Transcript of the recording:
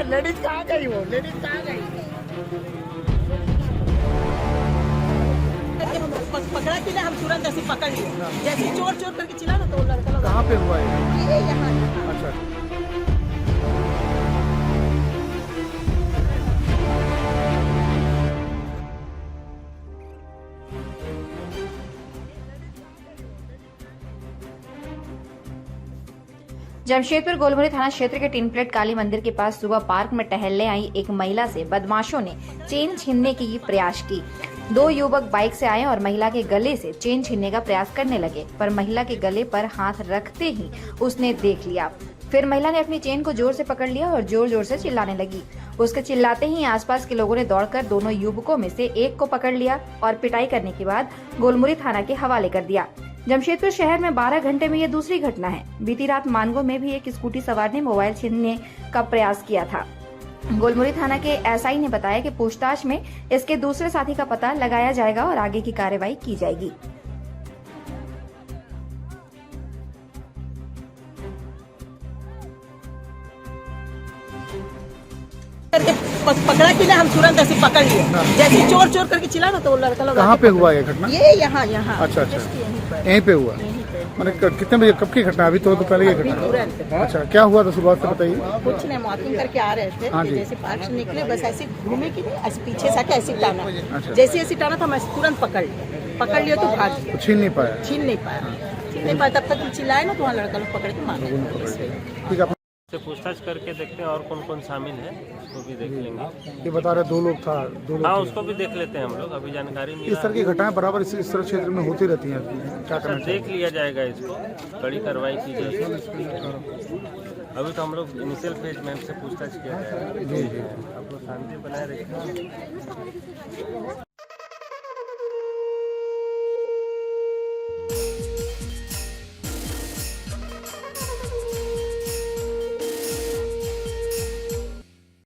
Ladies कहाँ गई वो लेडीज कहाँ गई? पकड़ा कि ना हम तुरंत ऐसे पकड़ लिए, जैसे चोर चोर करके चिल्ला ना तो वो लड़का लोग कहाँ पे हुआ है? ये यहाँ अच्छा जमशेदपुर गोलमुरी थाना क्षेत्र के टीन प्लेट काली मंदिर के पास सुबह पार्क में टहलने आई एक महिला से बदमाशों ने चेन छीनने की प्रयास की। दो युवक बाइक से आए और महिला के गले से चेन छीनने का प्रयास करने लगे, पर महिला के गले पर हाथ रखते ही उसने देख लिया। फिर महिला ने अपनी चेन को जोर से पकड़ लिया और जोर जोर से चिल्लाने लगी। उसके चिल्लाते ही आसपास के लोगों ने दौड़कर दोनों युवकों में से एक को पकड़ लिया और पिटाई करने के बाद गोलमुरी थाना के हवाले कर दिया। जमशेदपुर शहर में 12 घंटे में ये दूसरी घटना है। बीती रात मानगो में भी एक स्कूटी सवार ने मोबाइल छीनने का प्रयास किया था। गोलमुरी थाना के एसआई ने बताया कि पूछताछ में इसके दूसरे साथी का पता लगाया जाएगा और आगे की कार्रवाई की जाएगी। करके पकड़ा कि ना हम तुरंत ऐसे पकड़ लिए, जैसे चोर चोर करके चिल्ला ना तो वो लड़का लोग कहाँ पे हुआ ये घटना? ये यहाँ यहाँ अच्छा अच्छा यहीं पर यहीं पे हुआ? मैंने कितने बजे कब की घटना? अभी तो पहले ये घटना। तुरंत अच्छा क्या हुआ था सुबह से बताइए। कुछ नहीं, वॉकिंग करके आ रहे थे, हाँ जी। जैसे पार्क से निकले बस ऐसे घूमे कि नहीं, ऐसे पीछे से आके ऐसे टाना, अच्छा। जैसे ऐसे टाना था मैं तुरंत पकड़ लिया तो भाग गया। छीन नहीं पाया? छीन नहीं पाया तब तक चिल्लाए ना तो वहाँ लड़का लोग पकड़ के मारे। ठीक है से पूछताछ करके देखते हैं और कौन कौन शामिल है, उसको भी देख लेंगे। ये बता रहे दो लोग था, दो लोग हाँ, थे। उसको भी देख लेते हैं हम लोग, अभी जानकारी इस मिला। तरह की घटनाएं बराबर इस तरह क्षेत्र में होती रहती हैं, क्या करना सर चाहिए? देख लिया जाएगा, इसको कड़ी कार्रवाई की जाएगी। अभी तो हम लोग इनिशियल फेज में से पूछताछ किया है। जी जी आप लोग शांति बनाए रखिए।